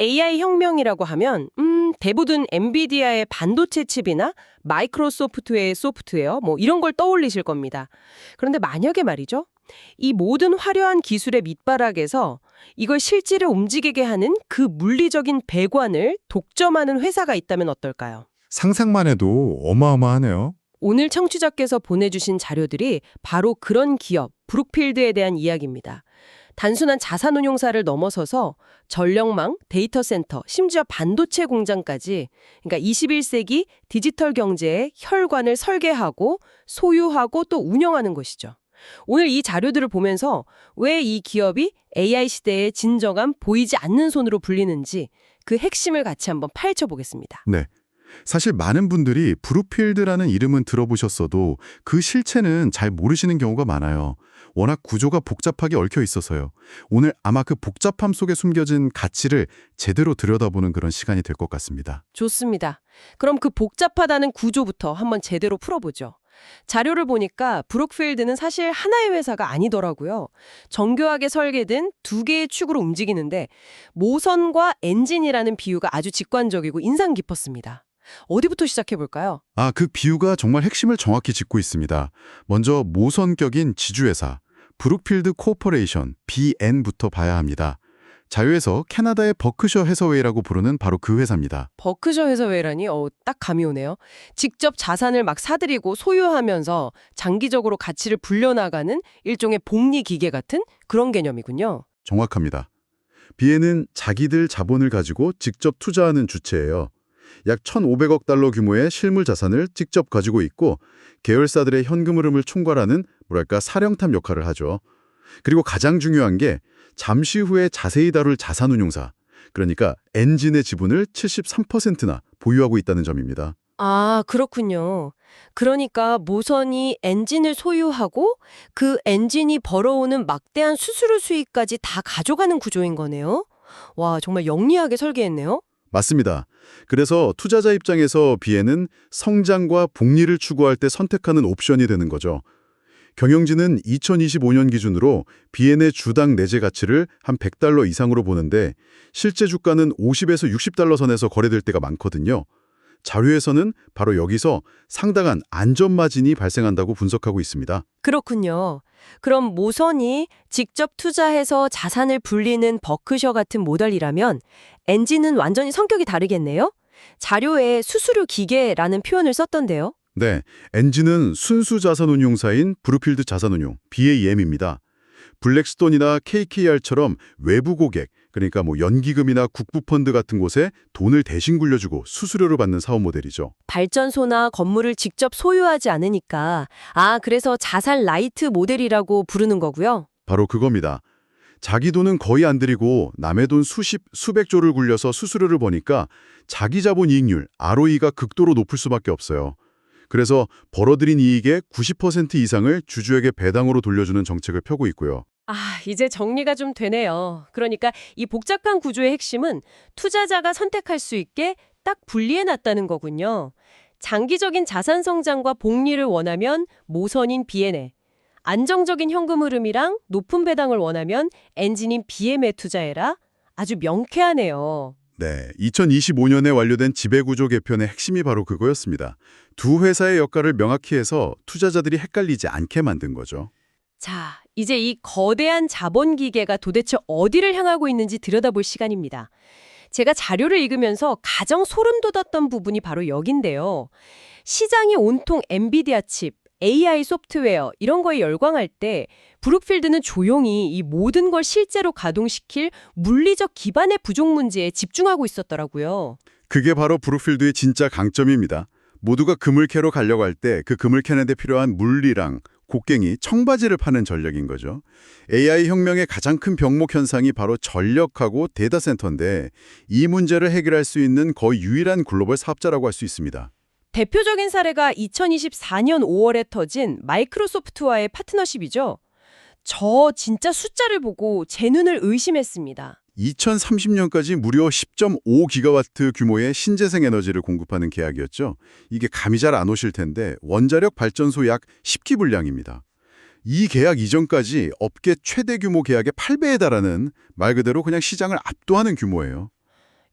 AI 혁명이라고 하면 대부분 엔비디아의 반도체 칩이나 마이크로소프트의 소프트웨어 이런 걸 떠올리실 겁니다. 그런데 만약에 말이죠. 이 모든 화려한 기술의 밑바닥에서 이걸 실제로 움직이게 하는 그 물리적인 배관을 독점하는 회사가 있다면 어떨까요? 상상만 해도 어마어마하네요. 오늘 청취자께서 보내주신 자료들이 바로 그런 기업, 브룩필드에 대한 이야기입니다. 단순한 자산운용사를 넘어서서 전력망, 데이터 센터, 심지어 반도체 공장까지 그러니까 21세기 디지털 경제의 혈관을 설계하고 소유하고 또 운영하는 것이죠. 오늘 이 자료들을 보면서 왜 이 기업이 AI 시대의 진정한 보이지 않는 손으로 불리는지 그 핵심을 같이 한번 파헤쳐 보겠습니다. 네. 사실 많은 분들이 브루필드라는 이름은 들어보셨어도 그 실체는 잘 모르시는 경우가 많아요. 워낙 구조가 복잡하게 얽혀 있어서요. 오늘 아마 그 복잡함 속에 숨겨진 가치를 제대로 들여다보는 그런 시간이 될 것 같습니다. 좋습니다. 그럼 그 복잡하다는 구조부터 한번 제대로 풀어보죠. 자료를 보니까 브룩필드는 사실 하나의 회사가 아니더라고요. 정교하게 설계된 두 개의 축으로 움직이는데 모선과 엔진이라는 비유가 아주 직관적이고 인상 깊었습니다. 어디부터 시작해 볼까요? 그 비유가 정말 핵심을 정확히 짚고 있습니다. 먼저 모선격인 지주회사, 브룩필드 코퍼레이션, BN부터 봐야 합니다. 자료에서 캐나다의 버크셔 해서웨이라고 부르는 바로 그 회사입니다. 버크셔 해서웨이라니 딱 감이 오네요. 직접 자산을 막 사들이고 소유하면서 장기적으로 가치를 불려나가는 일종의 복리 기계 같은 그런 개념이군요. 정확합니다. BN은 자기들 자본을 가지고 직접 투자하는 주체예요. 약 1,500억 달러 규모의 실물 자산을 직접 가지고 있고 계열사들의 현금 흐름을 총괄하는 사령탑 역할을 하죠. 그리고 가장 중요한 게 잠시 후에 자세히 다룰 자산운용사, 그러니까 엔진의 지분을 73%나 보유하고 있다는 점입니다. 아, 그렇군요. 그러니까 모선이 엔진을 소유하고 그 엔진이 벌어오는 막대한 수수료 수익까지 다 가져가는 구조인 거네요. 와, 정말 영리하게 설계했네요. 맞습니다. 그래서 투자자 입장에서 BN은 성장과 복리를 추구할 때 선택하는 옵션이 되는 거죠. 경영진은 2025년 기준으로 BN의 주당 내재 가치를 한 100달러 이상으로 보는데 실제 주가는 50에서 60달러 선에서 거래될 때가 많거든요. 자료에서는 바로 여기서 상당한 안전마진이 발생한다고 분석하고 있습니다. 그렇군요. 그럼 모선이 직접 투자해서 자산을 불리는 버크셔 같은 모델이라면 엔진은 완전히 성격이 다르겠네요? 자료에 수수료 기계라는 표현을 썼던데요. 네, 엔진은 순수 자산운용사인 브루필드 자산운용, BAM입니다. 블랙스톤이나 KKR처럼 외부 고객, 그러니까 연기금이나 국부펀드 같은 곳에 돈을 대신 굴려주고 수수료를 받는 사업 모델이죠. 발전소나 건물을 직접 소유하지 않으니까 그래서 자산 라이트 모델이라고 부르는 거고요. 바로 그겁니다. 자기 돈은 거의 안 들이고 남의 돈 수백 조를 굴려서 수수료를 버니까 자기 자본 이익률, ROE가 극도로 높을 수밖에 없어요. 그래서 벌어들인 이익의 90% 이상을 주주에게 배당으로 돌려주는 정책을 펴고 있고요. 이제 정리가 좀 되네요. 그러니까 이 복잡한 구조의 핵심은 투자자가 선택할 수 있게 딱 분리해놨다는 거군요. 장기적인 자산 성장과 복리를 원하면 모선인 BN에, 안정적인 현금 흐름이랑 높은 배당을 원하면 엔진인 BM에 투자해라. 아주 명쾌하네요. 네, 2025년에 완료된 지배구조 개편의 핵심이 바로 그거였습니다. 두 회사의 역할을 명확히 해서 투자자들이 헷갈리지 않게 만든 거죠. 자, 이제 이 거대한 자본 기계가 도대체 어디를 향하고 있는지 들여다볼 시간입니다. 제가 자료를 읽으면서 가장 소름 돋았던 부분이 바로 여긴데요. 시장이 온통 엔비디아 칩, AI 소프트웨어 이런 거에 열광할 때 브룩필드는 조용히 이 모든 걸 실제로 가동시킬 물리적 기반의 부족 문제에 집중하고 있었더라고요. 그게 바로 브룩필드의 진짜 강점입니다. 모두가 금을 캐러 가려고 할 때 그 금을 캐는 데 필요한 물리랑 곡괭이, 청바지를 파는 전력인 거죠. AI 혁명의 가장 큰 병목 현상이 바로 전력하고 데이터 센터인데 이 문제를 해결할 수 있는 거의 유일한 글로벌 사업자라고 할 수 있습니다. 대표적인 사례가 2024년 5월에 터진 마이크로소프트와의 파트너십이죠. 저 진짜 숫자를 보고 제 눈을 의심했습니다. 2030년까지 무려 10.5기가와트 규모의 신재생 에너지를 공급하는 계약이었죠. 이게 감이 잘 안 오실 텐데 원자력 발전소 약 10기 분량입니다. 이 계약 이전까지 업계 최대 규모 계약의 8배에 달하는 말 그대로 그냥 시장을 압도하는 규모예요.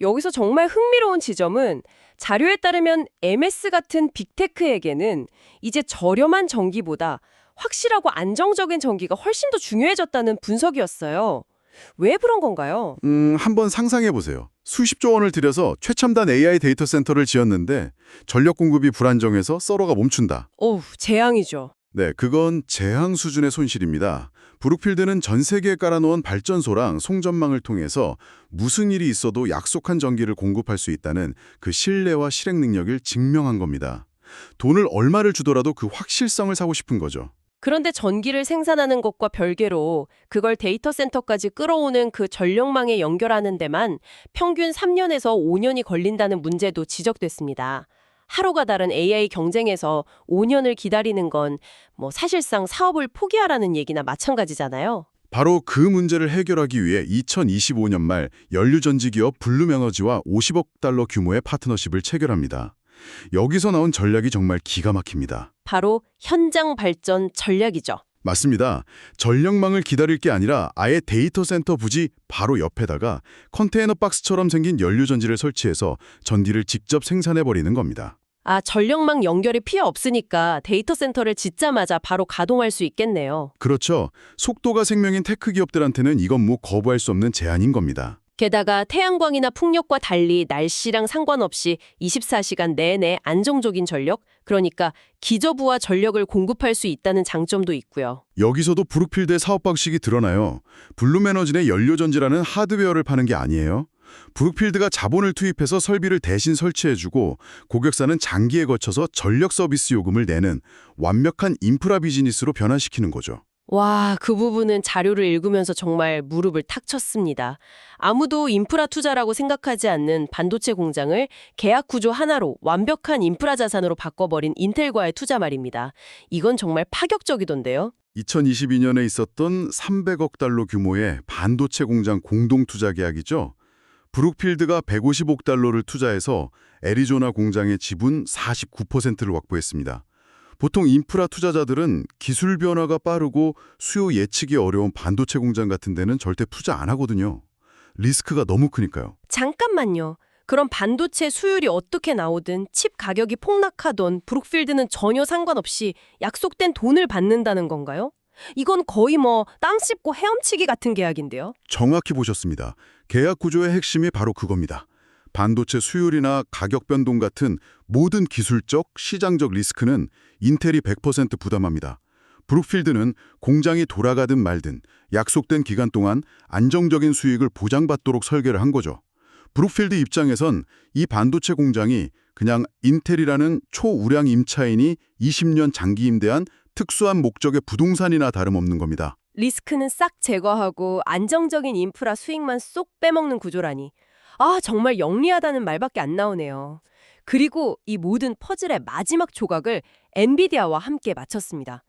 여기서 정말 흥미로운 지점은 자료에 따르면 MS 같은 빅테크에게는 이제 저렴한 전기보다 확실하고 안정적인 전기가 훨씬 더 중요해졌다는 분석이었어요. 왜 그런 건가요? 한번 상상해 보세요. 수십조 원을 들여서 최첨단 AI 데이터 센터를 지었는데 전력 공급이 불안정해서 서버가 멈춘다. 어우, 재앙이죠. 네, 그건 재앙 수준의 손실입니다. 브룩필드는 전 세계에 깔아놓은 발전소랑 송전망을 통해서 무슨 일이 있어도 약속한 전기를 공급할 수 있다는 그 신뢰와 실행 능력을 증명한 겁니다. 돈을 얼마를 주더라도 그 확실성을 사고 싶은 거죠. 그런데 전기를 생산하는 것과 별개로 그걸 데이터 센터까지 끌어오는 그 전력망에 연결하는 데만 평균 3년에서 5년이 걸린다는 문제도 지적됐습니다. 하루가 다른 AI 경쟁에서 5년을 기다리는 건 사실상 사업을 포기하라는 얘기나 마찬가지잖아요. 바로 그 문제를 해결하기 위해 2025년 말 연료전지 기업 블룸에너지와 50억 달러 규모의 파트너십을 체결합니다. 여기서 나온 전략이 정말 기가 막힙니다. 바로 현장 발전 전략이죠. 맞습니다. 전력망을 기다릴 게 아니라 아예 데이터 센터 부지 바로 옆에다가 컨테이너 박스처럼 생긴 연료전지를 설치해서 전기를 직접 생산해버리는 겁니다. 아, 전력망 연결이 필요 없으니까 데이터 센터를 짓자마자 바로 가동할 수 있겠네요. 그렇죠. 속도가 생명인 테크 기업들한테는 이건 거부할 수 없는 제안인 겁니다. 게다가 태양광이나 풍력과 달리 날씨랑 상관없이 24시간 내내 안정적인 전력, 그러니까 기저부하 전력을 공급할 수 있다는 장점도 있고요. 여기서도 브룩필드의 사업 방식이 드러나요. 블룸에너지의 연료전지라는 하드웨어를 파는 게 아니에요. 브룩필드가 자본을 투입해서 설비를 대신 설치해주고 고객사는 장기에 거쳐서 전력 서비스 요금을 내는 완벽한 인프라 비즈니스로 변화시키는 거죠. 와, 그 부분은 자료를 읽으면서 정말 무릎을 탁 쳤습니다. 아무도 인프라 투자라고 생각하지 않는 반도체 공장을 계약 구조 하나로 완벽한 인프라 자산으로 바꿔버린 인텔과의 투자 말입니다. 이건 정말 파격적이던데요. 2022년에 있었던 300억 달러 규모의 반도체 공장 공동 투자 계약이죠. 브룩필드가 150억 달러를 투자해서 애리조나 공장의 지분 49%를 확보했습니다. 보통 인프라 투자자들은 기술 변화가 빠르고 수요 예측이 어려운 반도체 공장 같은 데는 절대 투자 안 하거든요. 리스크가 너무 크니까요. 잠깐만요. 그럼 반도체 수율이 어떻게 나오든 칩 가격이 폭락하던 브룩필드는 전혀 상관없이 약속된 돈을 받는다는 건가요? 이건 거의 땅 씹고 헤엄치기 같은 계약인데요. 정확히 보셨습니다. 계약 구조의 핵심이 바로 그겁니다. 반도체 수율이나 가격 변동 같은 모든 기술적, 시장적 리스크는 인텔이 100% 부담합니다. 브룩필드는 공장이 돌아가든 말든 약속된 기간 동안 안정적인 수익을 보장받도록 설계를 한 거죠. 브룩필드 입장에선 이 반도체 공장이 그냥 인텔이라는 초우량 임차인이 20년 장기 임대한 특수한 목적의 부동산이나 다름없는 겁니다. 리스크는 싹 제거하고 안정적인 인프라 수익만 쏙 빼먹는 구조라니. 아, 정말 영리하다는 말밖에 안 나오네요. 그리고 이 모든 퍼즐의 마지막 조각을 엔비디아와 함께 맞췄습니다.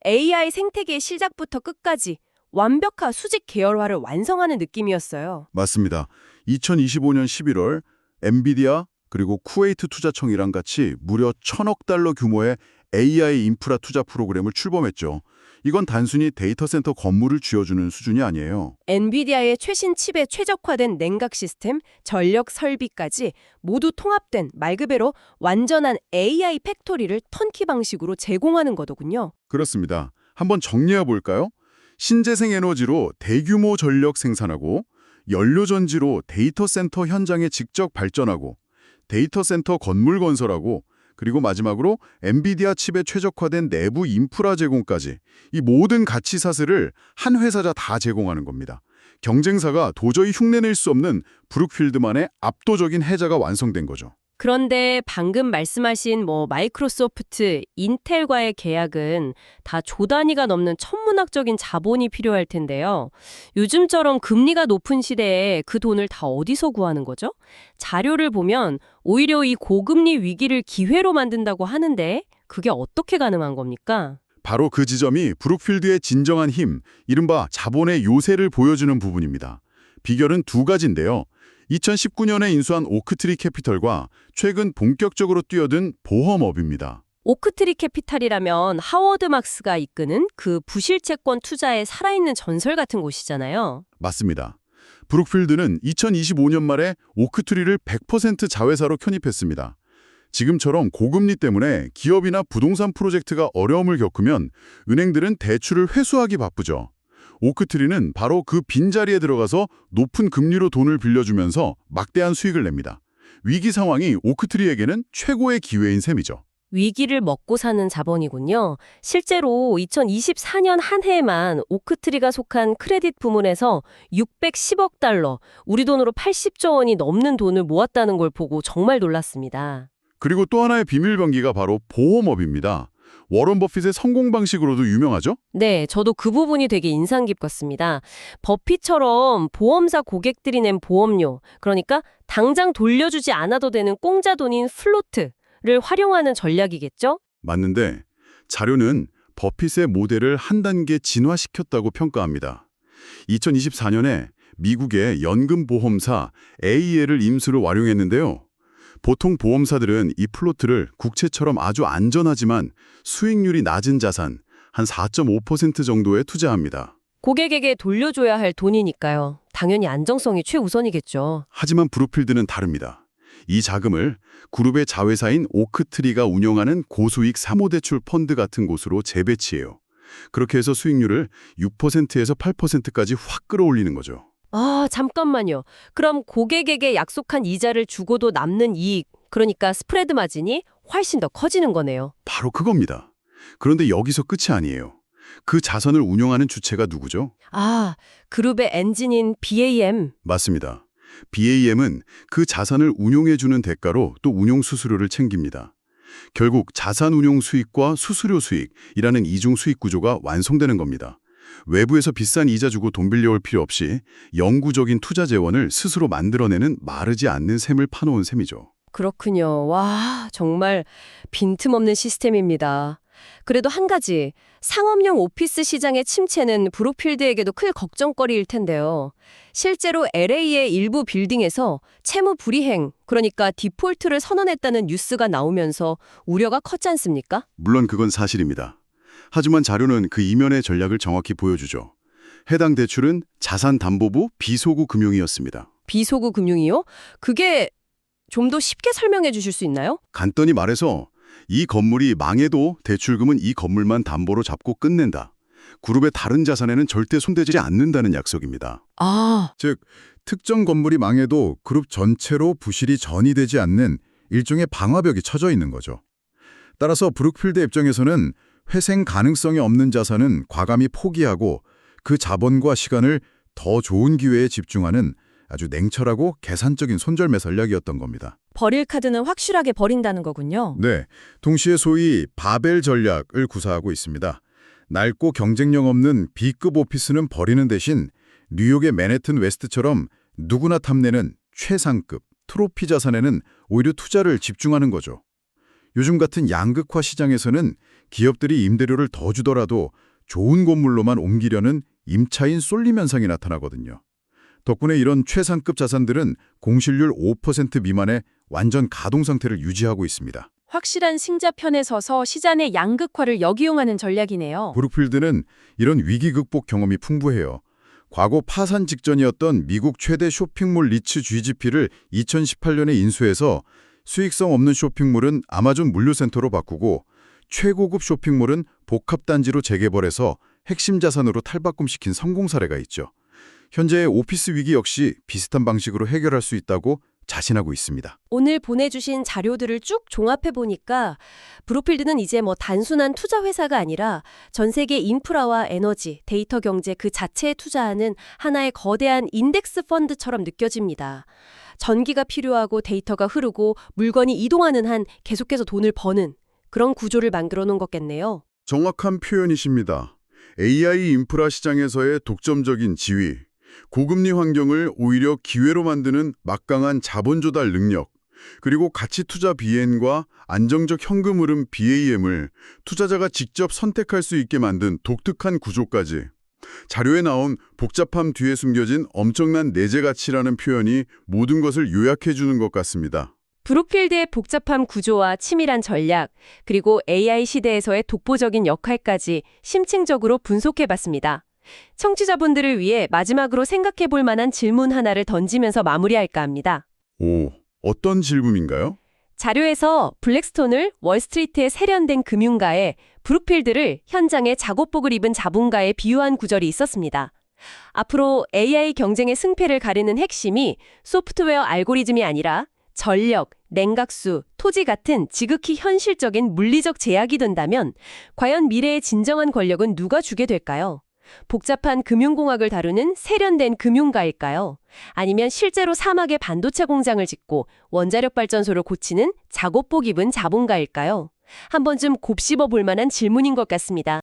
AI 생태계의 시작부터 끝까지 완벽한 수직 계열화를 완성하는 느낌이었어요. 맞습니다. 2025년 11월 엔비디아 그리고 쿠웨이트 투자청이랑 같이 무려 1,000억 달러 규모의 AI 인프라 투자 프로그램을 출범했죠. 이건 단순히 데이터 센터 건물을 쥐어주는 수준이 아니에요. 엔비디아의 최신 칩에 최적화된 냉각 시스템, 전력 설비까지 모두 통합된 말 그대로 완전한 AI 팩토리를 턴키 방식으로 제공하는 거더군요. 그렇습니다. 한번 정리해 볼까요? 신재생 에너지로 대규모 전력 생산하고 연료전지로 데이터 센터 현장에 직접 발전하고 데이터 센터 건물 건설하고 그리고 마지막으로 엔비디아 칩에 최적화된 내부 인프라 제공까지 이 모든 가치 사슬을 한 회사자 다 제공하는 겁니다. 경쟁사가 도저히 흉내낼 수 없는 브룩필드만의 압도적인 해자가 완성된 거죠. 그런데 방금 말씀하신 마이크로소프트, 인텔과의 계약은 다 조 단위가 넘는 천문학적인 자본이 필요할 텐데요. 요즘처럼 금리가 높은 시대에 그 돈을 다 어디서 구하는 거죠? 자료를 보면 오히려 이 고금리 위기를 기회로 만든다고 하는데 그게 어떻게 가능한 겁니까? 바로 그 지점이 브룩필드의 진정한 힘, 이른바 자본의 요새를 보여주는 부분입니다. 비결은 두 가지인데요. 2019년에 인수한 오크트리 캐피털과 최근 본격적으로 뛰어든 보험업입니다. 오크트리 캐피탈이라면 하워드 막스가 이끄는 그 부실채권 투자에 살아있는 전설 같은 곳이잖아요. 맞습니다. 브룩필드는 2025년 말에 오크트리를 100% 자회사로 편입했습니다. 지금처럼 고금리 때문에 기업이나 부동산 프로젝트가 어려움을 겪으면 은행들은 대출을 회수하기 바쁘죠. 오크트리는 바로 그 빈자리에 들어가서 높은 금리로 돈을 빌려주면서 막대한 수익을 냅니다. 위기 상황이 오크트리에게는 최고의 기회인 셈이죠. 위기를 먹고 사는 자본이군요. 실제로 2024년 한 해에만 오크트리가 속한 크레딧 부문에서 610억 달러, 우리 돈으로 80조 원이 넘는 돈을 모았다는 걸 보고 정말 놀랐습니다. 그리고 또 하나의 비밀병기가 바로 보험업입니다. 워런 버핏의 성공 방식으로도 유명하죠? 네, 저도 그 부분이 되게 인상 깊었습니다. 버핏처럼 보험사 고객들이 낸 보험료, 그러니까 당장 돌려주지 않아도 되는 공짜 돈인 플로트를 활용하는 전략이겠죠? 맞는데 자료는 버핏의 모델을 한 단계 진화시켰다고 평가합니다. 2024년에 미국의 연금보험사 AEL을 임수로 활용했는데요. 보통 보험사들은 이 플로트를 국채처럼 아주 안전하지만 수익률이 낮은 자산, 한 4.5% 정도에 투자합니다. 고객에게 돌려줘야 할 돈이니까요. 당연히 안정성이 최우선이겠죠. 하지만 브룩필드는 다릅니다. 이 자금을 그룹의 자회사인 오크트리가 운영하는 고수익 사모대출 펀드 같은 곳으로 재배치해요. 그렇게 해서 수익률을 6%에서 8%까지 확 끌어올리는 거죠. 아, 잠깐만요. 그럼 고객에게 약속한 이자를 주고도 남는 이익, 그러니까 스프레드 마진이 훨씬 더 커지는 거네요. 바로 그겁니다. 그런데 여기서 끝이 아니에요. 그 자산을 운영하는 주체가 누구죠? 아, 그룹의 엔진인 BAM. 맞습니다. BAM은 그 자산을 운용해주는 대가로 또 운용 수수료를 챙깁니다. 결국 자산 운용 수익과 수수료 수익이라는 이중 수익 구조가 완성되는 겁니다. 외부에서 비싼 이자 주고 돈 빌려올 필요 없이 영구적인 투자 재원을 스스로 만들어내는 마르지 않는 셈을 파놓은 셈이죠. 그렇군요. 와, 정말 빈틈없는 시스템입니다. 그래도 한 가지, 상업용 오피스 시장의 침체는 브룩필드에게도 큰 걱정거리일 텐데요. 실제로 LA의 일부 빌딩에서 채무 불이행, 그러니까 디폴트를 선언했다는 뉴스가 나오면서 우려가 컸지 않습니까? 물론 그건 사실입니다. 하지만 자료는 그 이면의 전략을 정확히 보여주죠. 해당 대출은 자산담보부 비소구 금융이었습니다. 비소구 금융이요? 그게 좀 더 쉽게 설명해 주실 수 있나요? 간단히 말해서 이 건물이 망해도 대출금은 이 건물만 담보로 잡고 끝낸다. 그룹의 다른 자산에는 절대 손대지 않는다는 약속입니다. 아, 즉, 특정 건물이 망해도 그룹 전체로 부실이 전이되지 않는 일종의 방화벽이 쳐져 있는 거죠. 따라서 브룩필드 입장에서는 회생 가능성이 없는 자산은 과감히 포기하고 그 자본과 시간을 더 좋은 기회에 집중하는 아주 냉철하고 계산적인 손절매 전략이었던 겁니다. 버릴 카드는 확실하게 버린다는 거군요. 네, 동시에 소위 바벨 전략을 구사하고 있습니다. 낡고 경쟁력 없는 B급 오피스는 버리는 대신 뉴욕의 맨해튼 웨스트처럼 누구나 탐내는 최상급 트로피 자산에는 오히려 투자를 집중하는 거죠. 요즘 같은 양극화 시장에서는 기업들이 임대료를 더 주더라도 좋은 건물로만 옮기려는 임차인 쏠림 현상이 나타나거든요. 덕분에 이런 최상급 자산들은 공실률 5% 미만의 완전 가동 상태를 유지하고 있습니다. 확실한 승자편에 서서 시장의 양극화를 역이용하는 전략이네요. 브룩필드는 이런 위기 극복 경험이 풍부해요. 과거 파산 직전이었던 미국 최대 쇼핑몰 리츠 GGP를 2018년에 인수해서 수익성 없는 쇼핑몰은 아마존 물류센터로 바꾸고 최고급 쇼핑몰은 복합단지로 재개발해서 핵심 자산으로 탈바꿈시킨 성공 사례가 있죠. 현재의 오피스 위기 역시 비슷한 방식으로 해결할 수 있다고 자신하고 있습니다. 오늘 보내주신 자료들을 쭉 종합해보니까 브룩필드는 이제 단순한 투자 회사가 아니라 전 세계 인프라와 에너지, 데이터 경제 그 자체에 투자하는 하나의 거대한 인덱스 펀드처럼 느껴집니다. 전기가 필요하고 데이터가 흐르고 물건이 이동하는 한 계속해서 돈을 버는 그런 구조를 만들어 놓은 거겠네요. 정확한 표현이십니다. AI 인프라 시장에서의 독점적인 지위, 고금리 환경을 오히려 기회로 만드는 막강한 자본 조달 능력, 그리고 가치 투자 비엔과 안정적 현금 흐름 BAM을 투자자가 직접 선택할 수 있게 만든 독특한 구조까지. 자료에 나온 복잡함 뒤에 숨겨진 엄청난 내재 가치라는 표현이 모든 것을 요약해 주는 것 같습니다. 브룩필드의 복잡한 구조와 치밀한 전략, 그리고 AI 시대에서의 독보적인 역할까지 심층적으로 분석해봤습니다. 청취자분들을 위해 마지막으로 생각해 볼 만한 질문 하나를 던지면서 마무리할까 합니다. 오, 어떤 질문인가요? 자료에서 블랙스톤을 월스트리트에 세련된 금융가에, 브룩필드를 현장에 작업복을 입은 자본가에 비유한 구절이 있었습니다. 앞으로 AI 경쟁의 승패를 가리는 핵심이 소프트웨어 알고리즘이 아니라 전력, 냉각수, 토지 같은 지극히 현실적인 물리적 제약이 된다면 과연 미래의 진정한 권력은 누가 주게 될까요? 복잡한 금융공학을 다루는 세련된 금융가일까요? 아니면 실제로 사막에 반도체 공장을 짓고 원자력 발전소를 고치는 작업복 입은 자본가일까요? 한 번쯤 곱씹어 볼 만한 질문인 것 같습니다.